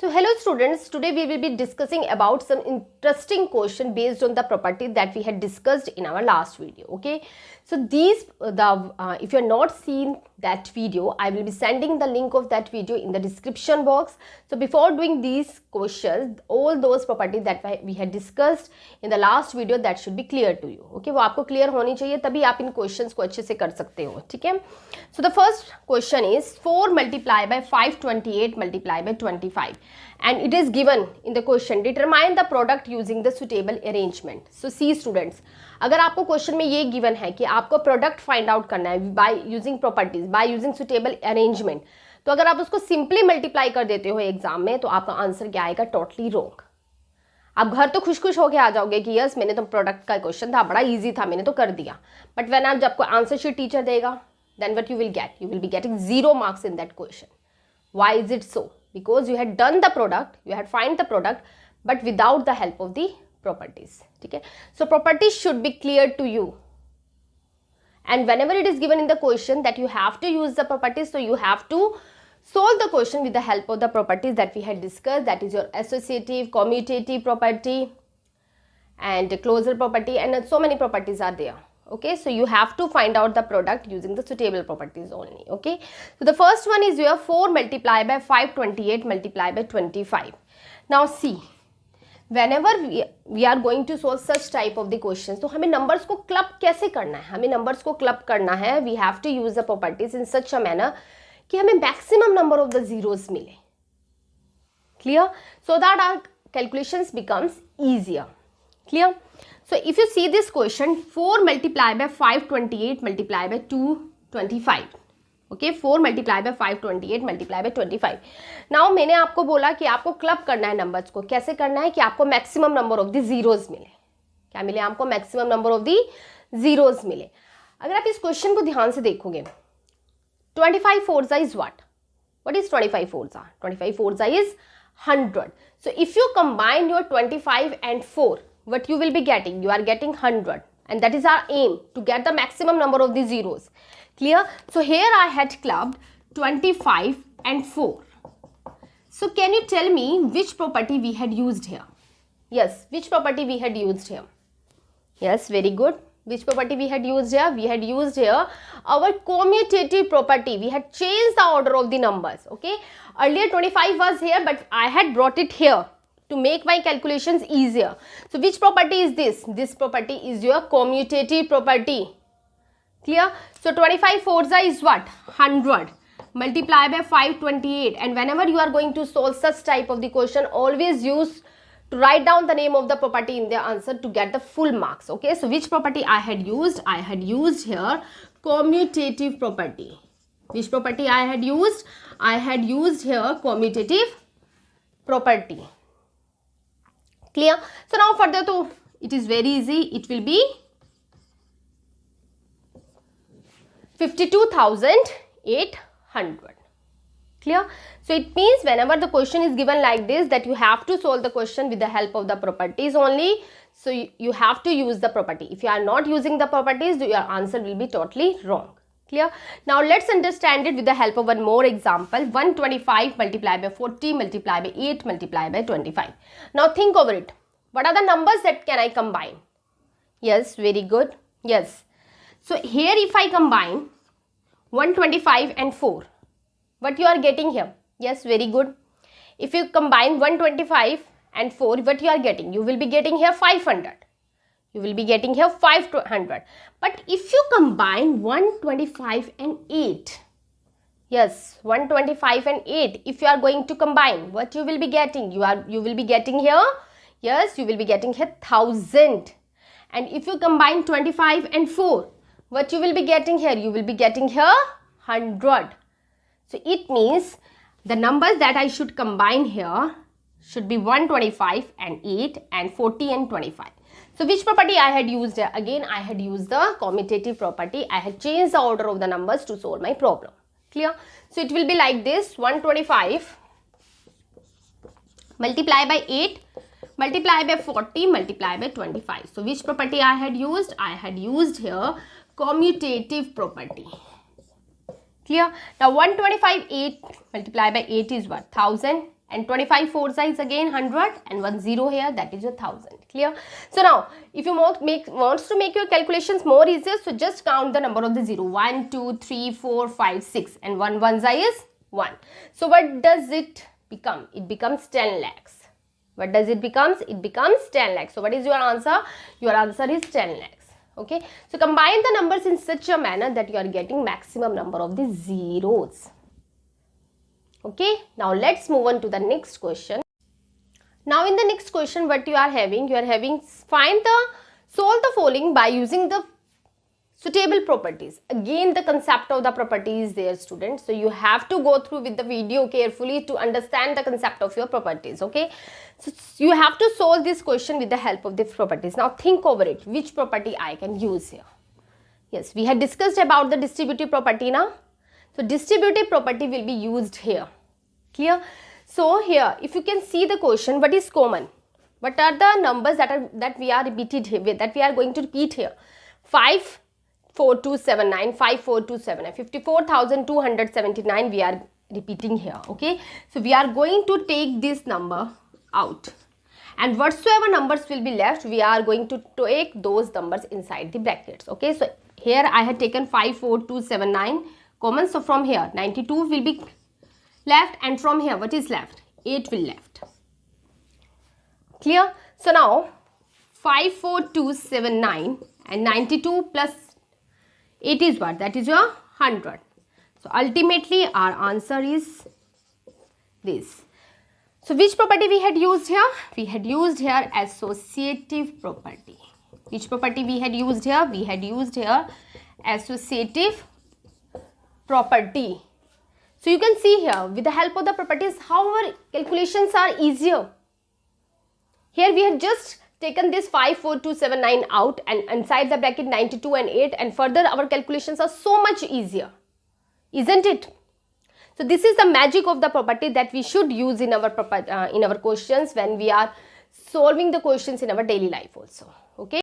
So hello students, today we will be discussing about some interesting question based on the property that we had discussed in our last video. Okay, so if you are not seen that video, I will be sending the link of that video in the description box. So before doing these questions, all those properties that we had discussed in the last video, that should be clear to you. Okay, वो आपको clear होनी चाहिए, तभी आप इन questions को अच्छे से कर सकते हो. ठीक है? So the first question is 4 multiplied by 528 multiplied by 25. And it is given in the question, determine the product using the suitable arrangement. So see students, अगर आपको क्वेश्चन में ये गिवन है कि आपको प्रोडक्ट फाइंड आउट करना है by using properties, by using suitable arrangement, तो अगर आप उसको सिंपली मल्टीप्लाई कर देते हो एग्जाम में, तो आपका आंसर क्या आएगा? Totally wrong. आप घर तो खुश खुश होके आ जाओगे कि यस मैंने तो प्रोडक्ट का क्वेश्चन था, बड़ा इजी था, मैंने तो कर दिया. बट व्हेन आप जब कोई आंसर शीट टीचर देगा, then what you will be getting 0 marks in that question. Why is it so? Because you had done the product, you had find the product, but without the help of the properties. Okay, so properties should be clear to you, and whenever it is given in the question that you have to use the properties, so you have to solve the question with the help of the properties that we had discussed. That is your associative, commutative property and closure property, and so many properties are there. Okay, so you have to find out the product using the suitable properties only. Okay, so the first one is your 4 multiplied by 528 multiplied by 25. Now see, whenever we are going to solve such type of the questions, तो हमें numbers को club कैसे करना है? हमें numbers को club करना है. We have to use the properties in such a manner कि हमें maximum number of the zeros मिले. Clear? So that our calculations becomes easier. Clear? So if you see this question, 4 multiplied by 528 multiplied by 225. Okay, 4 multiplied by 528 multiplied by 25. Now मैंने आपको बोला कि आपको club करना है नंबर्स को. कैसे करना है कि आपको maximum number of the zeros मिले. क्या मिले आपको? Maximum number of the zeros मिले. अगर आप इस क्वेश्चन को ध्यान से देखोगे, 25 fours is what? What is 25 fours? 25 fours is 100. So if you combine your 25 and 4, what you will be getting? You are getting 100, and that is our aim, to get the maximum number of the zeros. Clear? So here I had clubbed 25 and 4. So can you tell me which property we had used here? Yes, which property we had used here? Yes, very good. Which property we had used here? We had used here our commutative property. We had changed the order of the numbers. Okay, earlier 25 was here, but I had brought it here to make my calculations easier. So which property is this? This property is your commutative property. Clear? So 25 fours is what? 100 multiplied by 528. And whenever you are going to solve such type of the question, always use to write down the name of the property in the answer to get the full marks. Okay, so which property I had used? I had used here commutative property. Which property I had used? I had used here commutative property. Clear? So now further to, it is very easy. It will be 52,800. Clear? So it means whenever the question is given like this, that you have to solve the question with the help of the properties only. So you have to use the property. If you are not using the properties, your answer will be totally wrong. Clear? Now let's understand it with the help of one more example. 125 multiplied by 40 multiplied by 8 multiplied by 25. Now think over it. What are the numbers that can I combine? Yes, very good. Yes. So here if I combine 125 and 4, what you are getting here? Yes, very good. If you combine 125 and 4, what you are getting? You will be getting here 500. You will be getting here 500. But if you combine 125 and 8, yes, 125 and 8, if you are going to combine, what you will be getting? You will be getting here, yes, you will be getting here 1000. And if you combine 25 and 4, what you will be getting here? You will be getting here 100. So it means the numbers that I should combine here should be 125 and 8 and 40 and 25. So which property I had used here? Again, I had used the commutative property. I had changed the order of the numbers to solve my problem. Clear? So it will be like this: 125 multiplied by 8 multiplied by 40 multiplied by 25. So which property I had used? I had used here commutative property. Clear? Now 125 8 multiplied by 8 is what? 1000. and 25 fours is again 100 and 1 0 here, that is your 1000. Clear? So now if you wants to make your calculations more easier, so just count the number of the 0. 1 2 3 4 5 6 and 1 1 is 1. So what does it become? It becomes 10 lakhs. What does it becomes? It becomes 10 lakhs. So what is your answer? Your answer is 10 lakhs. Okay, so combine the numbers in such a manner that you are getting maximum number of the zeros. Okay, now let's move on to the next question. Now in the next question, what you are having solve the following by using the suitable properties. Again, the concept of the property is there, students. So you have to go through with the video carefully to understand the concept of your properties. Okay, so you have to solve this question with the help of the properties. Now think over it, which property I can use here. Yes, we had discussed about the distributive property now. So distributive property will be used here. Clear? So here, if you can see the question, what is common? What are the numbers that we are repeated here, that we are going to repeat here? 54279, 54279, 54,279 we are repeating here. Okay, so we are going to take this number out, and whatsoever numbers will be left, we are going to take those numbers inside the brackets. Okay, so here I had taken 54279 common, so from here 92 will be left, and from here what is left? 8 will left. Clear? So now 54279 and 92 plus 8 is what? That is your 100. So ultimately our answer is this. So which property we had used here? We had used here associative property. Which property we had used here? We had used here associative property. So you can see here with the help of the properties how our calculations are easier. Here we had just taken this 54279 out and inside the bracket 92 and 8, and further our calculations are so much easier, isn't it? So this is the magic of the property that we should use in our questions when we are solving the questions in our daily life also. Okay.